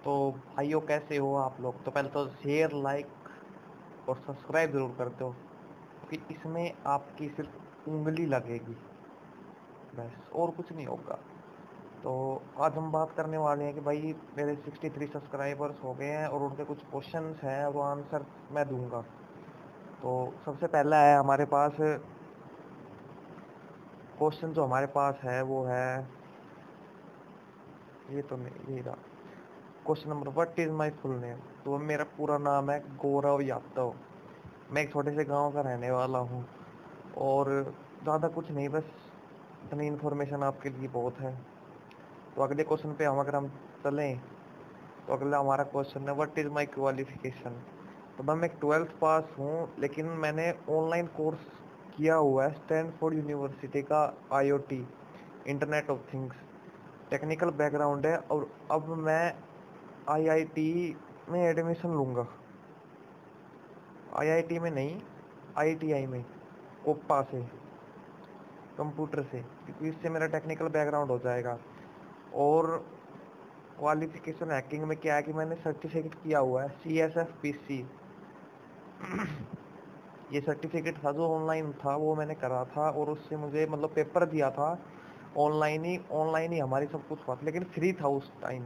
तो भाइयों कैसे हो आप लोग। तो पहले तो शेयर लाइक और सब्सक्राइब जरूर करते हो क्योंकि इसमें आपकी सिर्फ उंगली लगेगी, बस और कुछ नहीं होगा। तो आज हम बात करने वाले हैं कि भाई मेरे 63 सब्सक्राइबर्स हो गए हैं और उनके कुछ क्वेश्चंस हैं, वो आंसर मैं दूंगा। तो सबसे पहला है हमारे पास क्वेश्चन, जो हमारे पास है वो है, ये तो नहीं, ये रहा question number, what is my full name. तो मेरा पूरा नाम है गौरव यादव। मैं एक छोटे से गांव का रहने वाला हूँ और ज़्यादा कुछ नहीं, बस इतनी इन्फॉर्मेशन आपके लिए बहुत है। तो अगले क्वेश्चन पे हम अगर हम चलें, तो अगला हमारा क्वेश्चन है, व्हाट इज माय क्वालिफिकेशन। तो मैं एक 12th पास हूँ, लेकिन मैंने ऑनलाइन कोर्स किया हुआ है स्टैनफोर्ड यूनिवर्सिटी का, IoT, internet of things. Technical background है और अब मैं आईआईटी में एडमिशन लूंगा। आईआईटी में नहीं, आईटीआई में, कोप्पा से, कंप्यूटर से, क्योंकि इससे मेरा टेक्निकल बैकग्राउंड हो जाएगा। और क्वालिफिकेशन हैकिंग में क्या है कि मैंने सर्टिफिकेट किया हुआ है CSFPC। ये सर्टिफिकेट था जो ऑनलाइन था, वो मैंने करा था और उससे मुझे मतलब पेपर दिया था ऑनलाइन ही हमारी सब कुछ हुआ था, लेकिन फ्री था उस टाइम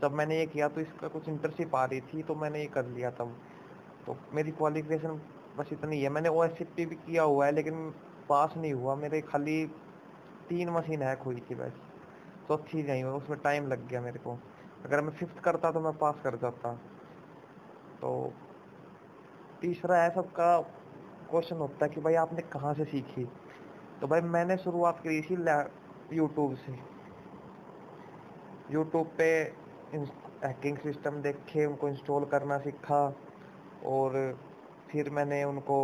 जब मैंने ये किया। तो इसका कुछ इंटर्नशिप आ रही थी तो मैंने ये कर लिया तब। तो मेरी क्वालिफिकेशन बस इतनी है। मैंने OSCP भी किया हुआ है लेकिन पास नहीं हुआ, मेरे खाली 3 मशीन हैक हुई थी बस, चौथी नहीं हुई, उसमें टाइम लग गया मेरे को। अगर मैं 5th करता तो मैं पास कर जाता। तो तीसरा है सबका क्वेश्चन होता है कि भाई आपने कहाँ से सीखी। तो भाई मैंने शुरुआत करी थी यूट्यूब से। यूट्यूब पे हैकिंग सिस्टम देखे, उनको इंस्टॉल करना सीखा और फिर मैंने उनको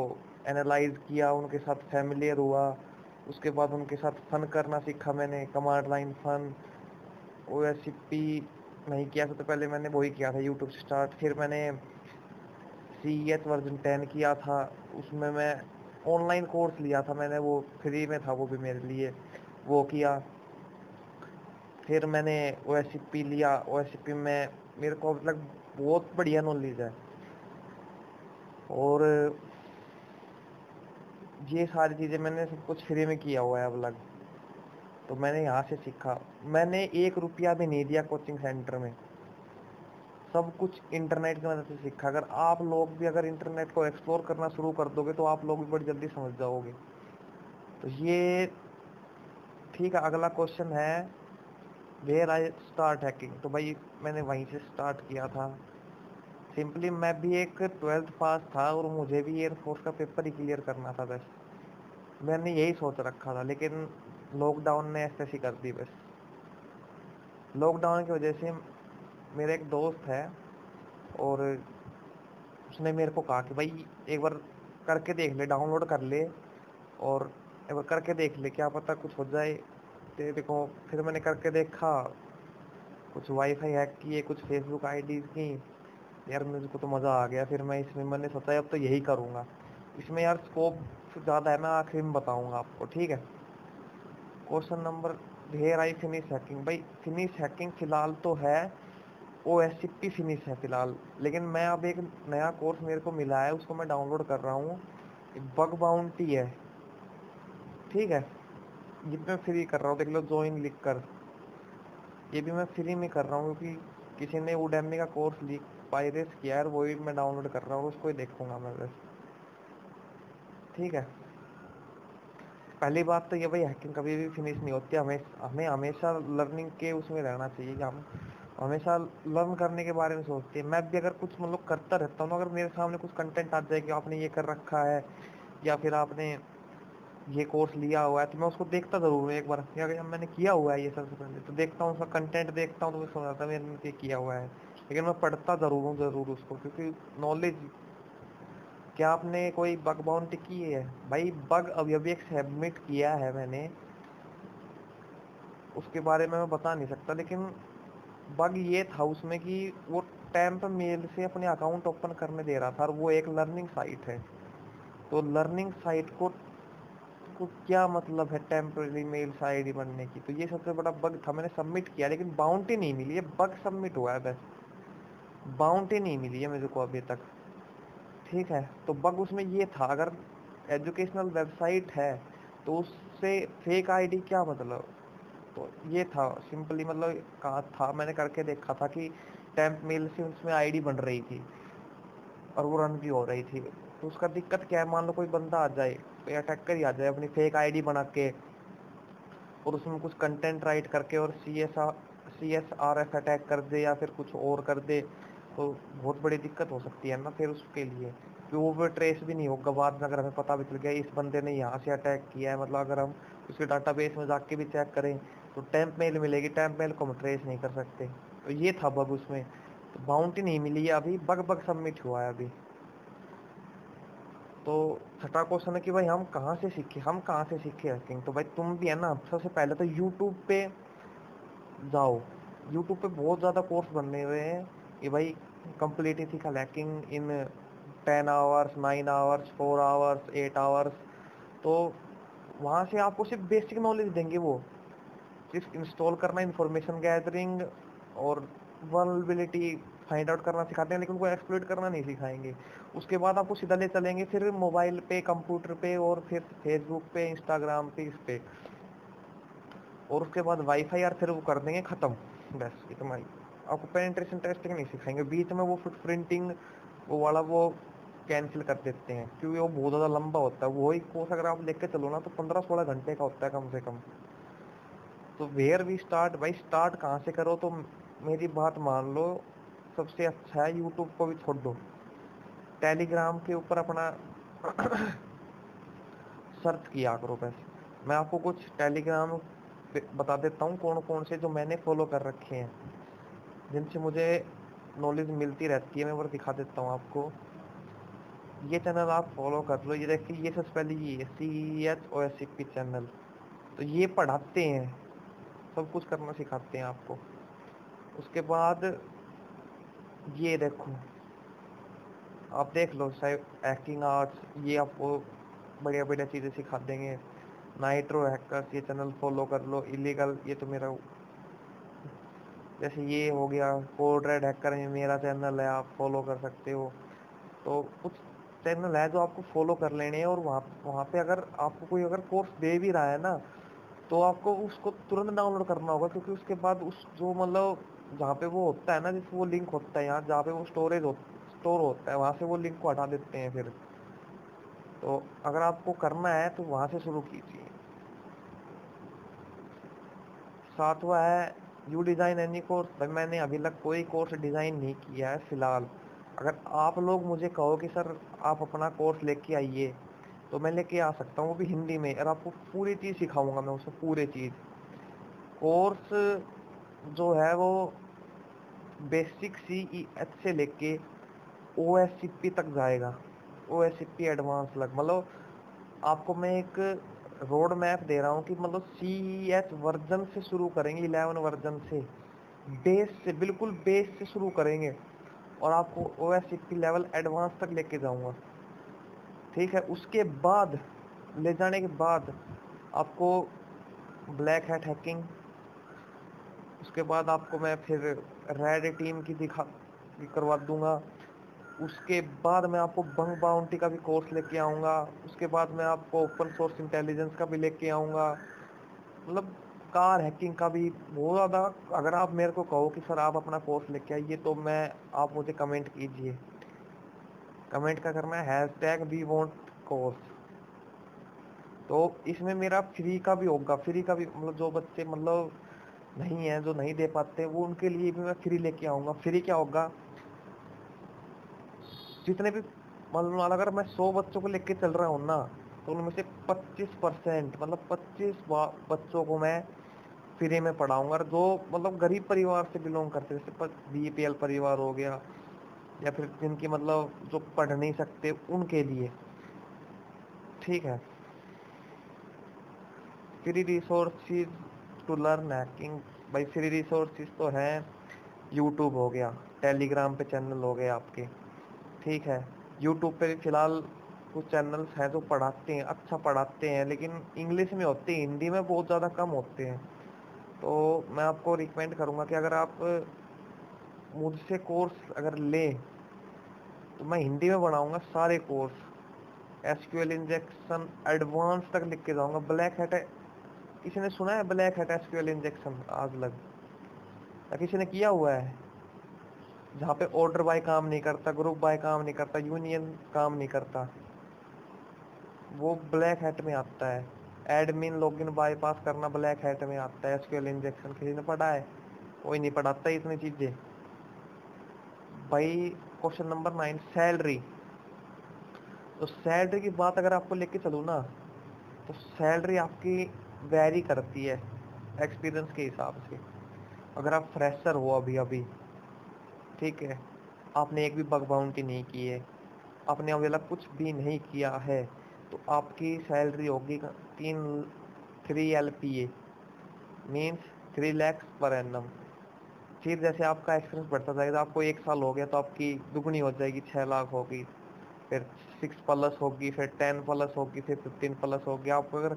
एनालाइज किया, उनके साथ फैमिलियर हुआ। उसके बाद उनके साथ फन करना सीखा मैंने, कमांड लाइन फन। OSCP नहीं किया था तो पहले मैंने वही किया था यूट्यूब से स्टार्ट। फिर मैंने CES वर्जन 10 किया था, उसमें मैं ऑनलाइन कोर्स लिया था मैंने, वो फ्री में था वो भी मेरे लिए, वो किया। फिर मैंने OSCP लिया, OSCP में मेरे को मतलब बहुत बढ़िया नॉलेज है। और ये सारी चीज़ें मैंने सब कुछ फ्री में किया हुआ है अब लग। तो मैंने यहाँ से सीखा। मैंने 1 रुपया भी नहीं दिया कोचिंग सेंटर में, सब कुछ इंटरनेट की मदद से सीखा। अगर आप लोग भी अगर इंटरनेट को एक्सप्लोर करना शुरू कर दोगे तो आप लोग भी बड़ी जल्दी समझ जाओगे। तो ये ठीक है। अगला क्वेश्चन है, वेयर आई स्टार्ट हैकिंग। तो भाई मैंने वहीं से स्टार्ट किया था। सिंपली मैं भी एक 12th पास था और मुझे भी एयरफोर्स का पेपर ही क्लियर करना था बस। मैंने यही सोच रखा था, लेकिन लॉकडाउन ने ऐसे ही कर दी बस। लॉकडाउन की वजह से मेरा एक दोस्त है और उसने मेरे को कहा कि भाई एक बार करके देख ले, डाउनलोड कर ले और एक बार करके देख ले, क्या पता कुछ हो जाए तेरे को। फिर मैंने करके देखा, कुछ वाईफाई हैक किए, कुछ फेसबुक आईडीज की। यार मुझको तो मज़ा आ गया। फिर मैं इसमें मैंने सोचा अब तो यही करूँगा। इसमें यार स्कोप ज़्यादा है, मैं आखिर में बताऊँगा आपको, ठीक है। Question number, here I finish hacking. भाई फिनिश हैकिंग फिलहाल तो है, OSCP फिनिश है फिलहाल, लेकिन मैं अब एक नया कोर्स मेरे को मिला है, उसको मैं डाउनलोड कर रहा हूँ। बग बाउंटी है, ठीक है। ये भी मैं फ्री कर रहा हूँ, देख लो ज्वाइन लिख कर। ये भी मैं फ्री में कर रहा हूँ क्योंकि किसी ने उडेमी का कोर्स लीक पायरेट किया है, वही मैं डाउनलोड कर रहा हूँ, उसको ही देखूंगा मैं बस, ठीक है। पहली बात तो ये भाई, हैकिंग कभी भी फिनिश नहीं होती। हमें हमें हमेशा लर्निंग के उसमें रहना चाहिए कि हम हमेशा लर्न करने के बारे में सोचते हैं। मैं भी अगर कुछ मतलब करता रहता हूँ ना, अगर मेरे सामने कुछ कंटेंट आ जाए कि आपने ये कर रखा है या फिर आपने ये कोर्स लिया हुआ है, तो मैं उसको देखता ज़रूर हूँ एक बार, या अगर मैंने किया हुआ है ये सबसे पहले तो देखता हूँ उसका कंटेंट, देखता हूँ तो मुझे समझ आता है मैंने ये किया हुआ है। लेकिन मैं पढ़ता ज़रूर हूँ ज़रूर उसको, क्योंकि नॉलेज। क्या आपने कोई बग बाउंटी की है? भाई बग अभी अभी एक सबमिट किया है मैंने, उसके बारे में मैं बता नहीं सकता, लेकिन बग ये था उसमें कि वो टैंप मेल से अपने अकाउंट ओपन करने दे रहा था और वो एक लर्निंग साइट है। तो लर्निंग साइट को क्या मतलब है टेम्पररी मेल से आईडी बनने की। तो ये सबसे बड़ा बग था, मैंने सबमिट किया लेकिन बाउंटी नहीं मिली, ये बग सबमिट हुआ है बस। बाउंटी नहीं मिली है मेरे को अभी तक। ठीक है, तो बग उसमें ये था, अगर एजुकेशनल वेबसाइट है तो उससे फेक आईडी क्या मतलब। तो ये था सिंपली, मतलब कहा था मैंने करके देखा था कि टेम्प मेल से उसमें आईडी बन रही थी और वो रन भी हो रही थी। तो उसका दिक्कत क्या है, मान लो कोई बंदा आ जाए, कोई अटैकर ही आ जाए अपनी फेक आईडी बना के और उसमें कुछ कंटेंट राइट करके और CSRF अटैक कर दे या फिर कुछ और कर दे, तो बहुत बड़ी दिक्कत हो सकती है ना फिर उसके लिए, कि वो फिर ट्रेस भी नहीं होगा बाद में। अगर हमें पता भी चल गया इस बंदे ने यहाँ से अटैक किया है, मतलब अगर हम उसके डाटाबेस में जाके भी चेक करें तो टेम्प मेल मिलेगी, टेम्प मेल को हम ट्रेस नहीं कर सकते। तो ये था बग उसमें। तो बाउंटी नहीं मिली है अभी, बग बग सबमिट हुआ है अभी। तो छठा क्वेश्चन है कि भाई हम कहाँ से सीखे, हम कहाँ से सीखे हैकिंग। तो भाई तुम भी है ना, सबसे पहले तो यूट्यूब पे जाओ। यूट्यूब पे बहुत ज़्यादा कोर्स बने हुए हैं कि भाई कंप्लीट इथिकल हैकिंग इन 10 आवर्स, 9 आवर्स, 4 आवर्स, 8 आवर्स। तो वहाँ से आपको सिर्फ बेसिक नॉलेज देंगे, वो सिर्फ इंस्टॉल करना, इंफॉर्मेशन गैदरिंग और वल्नरेबिलिटी फाइंड आउट करना सिखाते हैं, लेकिन उनको एक्सप्लॉइट करना नहीं सिखाएंगे। उसके बाद आपको सीधा ले चलेंगे फिर मोबाइल पे, कंप्यूटर पे और फिर फेसबुक पे, इंस्टाग्राम पे, इस पे। और उसके बाद वाईफाई यार फिर वो कर देंगे ख़त्म, बस इतना ही। आपको पेनिट्रेशन टेस्टिंग नहीं सिखाएंगे, बीच में वो फुटप्रिंटिंग वो वाला वो कैंसिल कर देते हैं, क्योंकि वो बहुत ज़्यादा लंबा होता है। वही कोर्स अगर आप लेके चलो ना तो 15-16 घंटे का होता है कम से कम। तो वेयर वी स्टार्ट, भाई स्टार्ट कहाँ से करो, तो मेरी बात मान लो, सबसे अच्छा है यूट्यूब को भी छोड़ दो, टेलीग्राम के ऊपर अपना सर्च किया करो बस। मैं आपको कुछ टेलीग्राम पे बता देता हूँ कौन कौन से जो मैंने फॉलो कर रखे हैं, जिनसे मुझे नॉलेज मिलती रहती है, मैं वो दिखा देता हूँ आपको। ये चैनल आप फॉलो कर लो, ये देखिए, ये सबसे पहले ये CHOSCP चैनल। तो ये पढ़ाते हैं, सब कुछ करना सिखाते हैं आपको। उसके बाद ये देखो, आप देख लो शायद हैकिंग आर्ट्स, ये आपको बढ़िया बढ़िया चीज़ें सिखा देंगे। नाइट्रो हैकर्स, ये चैनल फॉलो कर लो। इलीगल, ये तो मेरा, जैसे ये हो गया कोड रेड हैकर, है मेरा चैनल है, आप फॉलो कर सकते हो। तो कुछ चैनल है जो आपको फॉलो कर लेने हैं, और वहाँ वहाँ पे अगर आपको कोई अगर कोर्स दे भी रहा है ना, तो आपको उसको तुरंत डाउनलोड करना होगा, क्योंकि उसके बाद उस जो मतलब जहाँ पे वो होता है ना, जैसे वो लिंक होता है यहाँ जहाँ पे वो स्टोर होता है, वहाँ से वो लिंक को हटा देते हैं फिर। तो अगर आपको करना है तो वहाँ से शुरू कीजिए। सातवां है यू डिज़ाइन एनी कोर्स। भाई मैंने अभी तक कोई कोर्स डिज़ाइन नहीं किया है फिलहाल। अगर आप लोग मुझे कहो कि सर आप अपना कोर्स लेके आइए, तो मैं लेके आ सकता हूँ, वो भी हिंदी में, और आपको पूरी चीज़ सिखाऊंगा मैं उसमें, पूरी चीज़। कोर्स जो है वो बेसिक CEH से लेके OSCP तक जाएगा। OSCP एडवांस लग, मतलब आपको मैं एक रोड मैप दे रहा हूँ कि मतलब CEH वर्जन से शुरू करेंगे, 11 वर्जन से, बेस से, बिल्कुल बेस से शुरू करेंगे, और आपको OSCP लेवल एडवांस तक लेके जाऊंगा। ठीक है, उसके बाद ले जाने के बाद आपको ब्लैक हैट हैकिंग, उसके बाद आपको मैं फिर रेड टीम की करवा दूंगा। उसके बाद मैं आपको बंग बाउंटी का भी कोर्स लेके आऊँगा। उसके बाद मैं आपको ओपन सोर्स इंटेलिजेंस का भी लेके आऊँगा, मतलब कार हैकिंग का भी बहुत ज़्यादा। अगर आप मेरे को कहो कि सर आप अपना कोर्स लेके आइए, तो मैं, आप मुझे कमेंट कीजिए। कमेंट का करना है #WeWantCourse। तो इसमें मेरा फ्री का भी होगा, फ्री का भी, मतलब जो बच्चे मतलब नहीं है, जो नहीं दे पाते, वो उनके लिए भी मैं फ्री लेके आऊँगा। फ्री क्या होगा, जितने भी, मतलब अगर मैं 100 बच्चों को लेके चल रहा हूँ ना, तो उनमें से 25%, मतलब 25 बच्चों को मैं फ्री में पढ़ाऊंगा। और जो मतलब गरीब परिवार से बिलोंग करते हैं, जैसे BPL परिवार हो गया, या फिर जिनकी मतलब जो पढ़ नहीं सकते, उनके लिए। ठीक है, free resources to learn hacking. भाई फ्री रिसोर्सेज तो हैं, यूट्यूब हो गया, टेलीग्राम पे चैनल हो गए आपके। ठीक है, यूट्यूब पे फिलहाल कुछ चैनल्स हैं जो पढ़ाते हैं, अच्छा पढ़ाते हैं, लेकिन इंग्लिश में होते हैं, हिंदी में बहुत ज़्यादा कम होते हैं। तो मैं आपको रिकमेंड करूँगा कि अगर आप मुझसे कोर्स अगर ले तो मैं हिंदी में बनाऊंगा सारे कोर्स, एसक्यूएल इंजेक्शन एडवांस तक लिख के जाऊंगा। ब्लैक हैट है, किसी ने सुना है ब्लैक हैट एसक्यूएल इंजेक्शन आज लग, या किसी ने किया हुआ है? जहाँ पे ऑर्डर बाय काम नहीं करता, ग्रुप बाय काम नहीं करता, यूनियन काम नहीं करता, वो ब्लैक हैट में आता है। एडमिन लॉगिन बाईपास करना ब्लैक हैट में आता है। एसक्यूएल इंजेक्शन किसी ने पढ़ा है? कोई नहीं पढ़ाता इतनी चीजें भाई। Question number 9, salary. तो सैलरी की बात अगर आपको लेके चलूँ ना, तो सैलरी आपकी वैरी करती है एक्सपीरियंस के हिसाब से। अगर आप फ्रेशर हो अभी अभी, ठीक है, आपने एक भी बग बाउंटी नहीं की है, आपने अभी तक कुछ भी नहीं किया है, तो आपकी सैलरी होगी 3 LPA, means 3 lakhs per annum. फिर जैसे आपका एक्सपीरियंस बढ़ता जाएगा, आपको 1 साल हो गया तो आपकी दुगनी हो जाएगी, 6 लाख होगी। फिर 6+ होगी, फिर 10+ होगी, फिर 15+ होगी। आपको अगर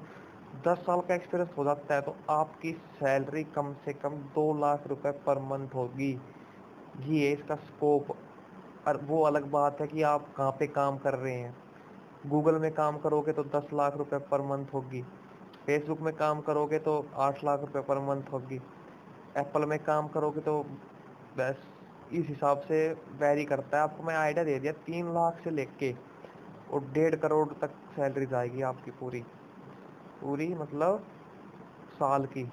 10 साल का एक्सपीरियंस हो जाता है तो आपकी सैलरी कम से कम 2 लाख रुपए पर मंथ होगी। ये है इसका स्कोप। और वो अलग बात है कि आप कहाँ पे काम कर रहे हैं। गूगल में काम करोगे तो 10 लाख रुपए पर मंथ होगी, फेसबुक में काम करोगे तो 8 लाख रुपए पर मंथ होगी, एप्पल में काम करोगे तो बस इस हिसाब से वैरी करता है। आपको मैं आइडिया दे दिया, 3 लाख से लेके और 1.5 करोड़ तक सैलरी जाएगी आपकी पूरी पूरी, मतलब साल की।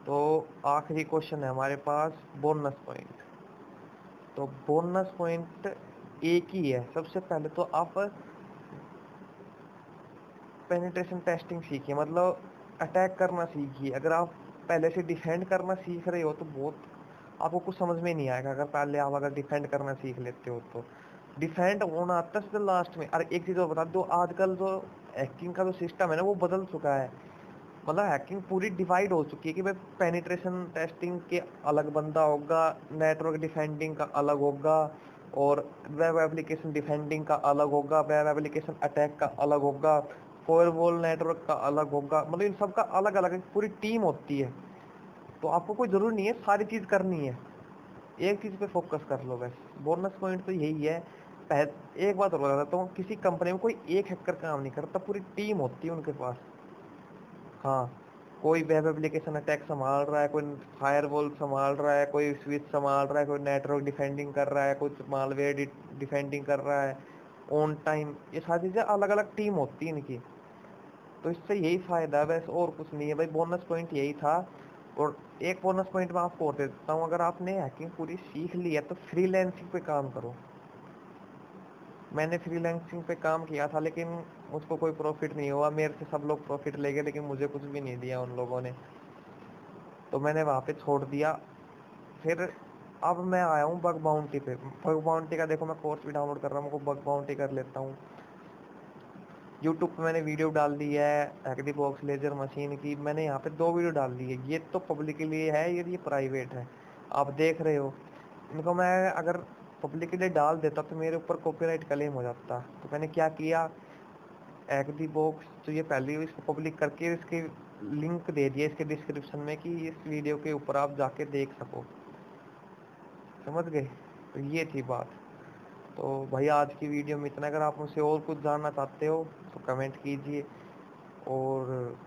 तो आखिरी क्वेश्चन है हमारे पास, बोनस पॉइंट। तो बोनस पॉइंट एक ही है। सबसे पहले तो आप पेनिट्रेशन टेस्टिंग सीखिए, मतलब अटैक करना सीखिए। अगर आप पहले से डिफेंड करना सीख रहे हो तो बहुत आपको कुछ समझ में नहीं आएगा। अगर पहले आप अगर डिफेंड करना सीख लेते हो तो डिफेंड होना आता है सीधे लास्ट में। और एक चीज़ और बता दो, आजकल जो हैकिंग का जो सिस्टम है ना वो बदल चुका है। मतलब हैकिंग पूरी डिवाइड हो चुकी है कि भाई पेनिट्रेशन टेस्टिंग के अलग बंदा होगा, नेटवर्क डिफेंडिंग का अलग होगा, और वेब एप्लीकेशन डिफेंडिंग का अलग होगा, वेब एप्लीकेशन अटैक का अलग होगा, फायरवॉल नेटवर्क का अलग होगा। मतलब इन सब का अलग अलग पूरी टीम होती है। तो आपको कोई जरूरी नहीं है सारी चीज करनी है, एक चीज पे फोकस कर लो बस। बोनस पॉइंट तो यही है। एक बात और बता देता हूँ, किसी कंपनी में कोई एक हैकर काम नहीं करता, पूरी टीम होती है उनके पास। हाँ, कोई वेब एप्लीकेशन अटैक संभाल रहा है, कोई फायरवॉल संभाल रहा है, कोई स्विच संभाल रहा है, कोई नेटवर्क डिफेंडिंग कर रहा है, कुछ मालवेयर डिफेंडिंग कर रहा है ऑन टाइम। ये सारी चीजें अलग अलग टीम होती है इनकी। तो इससे यही फायदा है, वैसे और कुछ नहीं है भाई। बोनस पॉइंट यही था। और एक बोनस पॉइंट मैं आपको और दे देता हूँ, अगर आपने हैकिंग पूरी सीख ली है तो फ्रीलैंसिंग पे काम करो। मैंने फ्रीलैंसिंग पे काम किया था, लेकिन मुझको कोई प्रॉफिट नहीं हुआ। मेरे से सब लोग प्रॉफिट ले गए, लेकिन मुझे कुछ भी नहीं दिया उन लोगों ने, तो मैंने वहाँ पे छोड़ दिया। फिर अब मैं आया हूँ बग बाउंटी पे। बग बाउंटी का देखो मैं कोर्स भी डाउनलोड कर रहा हूँ, बग बाउंटी कर लेता हूँ। यूट्यूब पे मैंने वीडियो डाल दी है हैकडी बॉक्स लेजर मशीन की। मैंने यहाँ पे 2 वीडियो डाल दी है। ये तो पब्लिक के लिए है, ये प्राइवेट है, आप देख रहे हो। इनको मैं अगर पब्लिक के लिए डाल देता तो मेरे ऊपर कॉपीराइट क्लेम हो जाता। तो मैंने क्या किया, हैकडी बॉक्स तो ये पहले ही इसको पब्लिक करके इसके लिंक दे दिया इसके डिस्क्रिप्शन में कि इस वीडियो के ऊपर आप जाके देख सको। समझ गए? तो ये थी बात। तो भाई आज की वीडियो में इतना। अगर आप मुझसे और कुछ जानना चाहते हो तो कमेंट कीजिए। और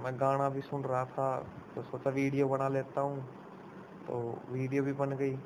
मैं गाना भी सुन रहा था तो सोचा वीडियो बना लेता हूँ, तो वीडियो भी बन गई।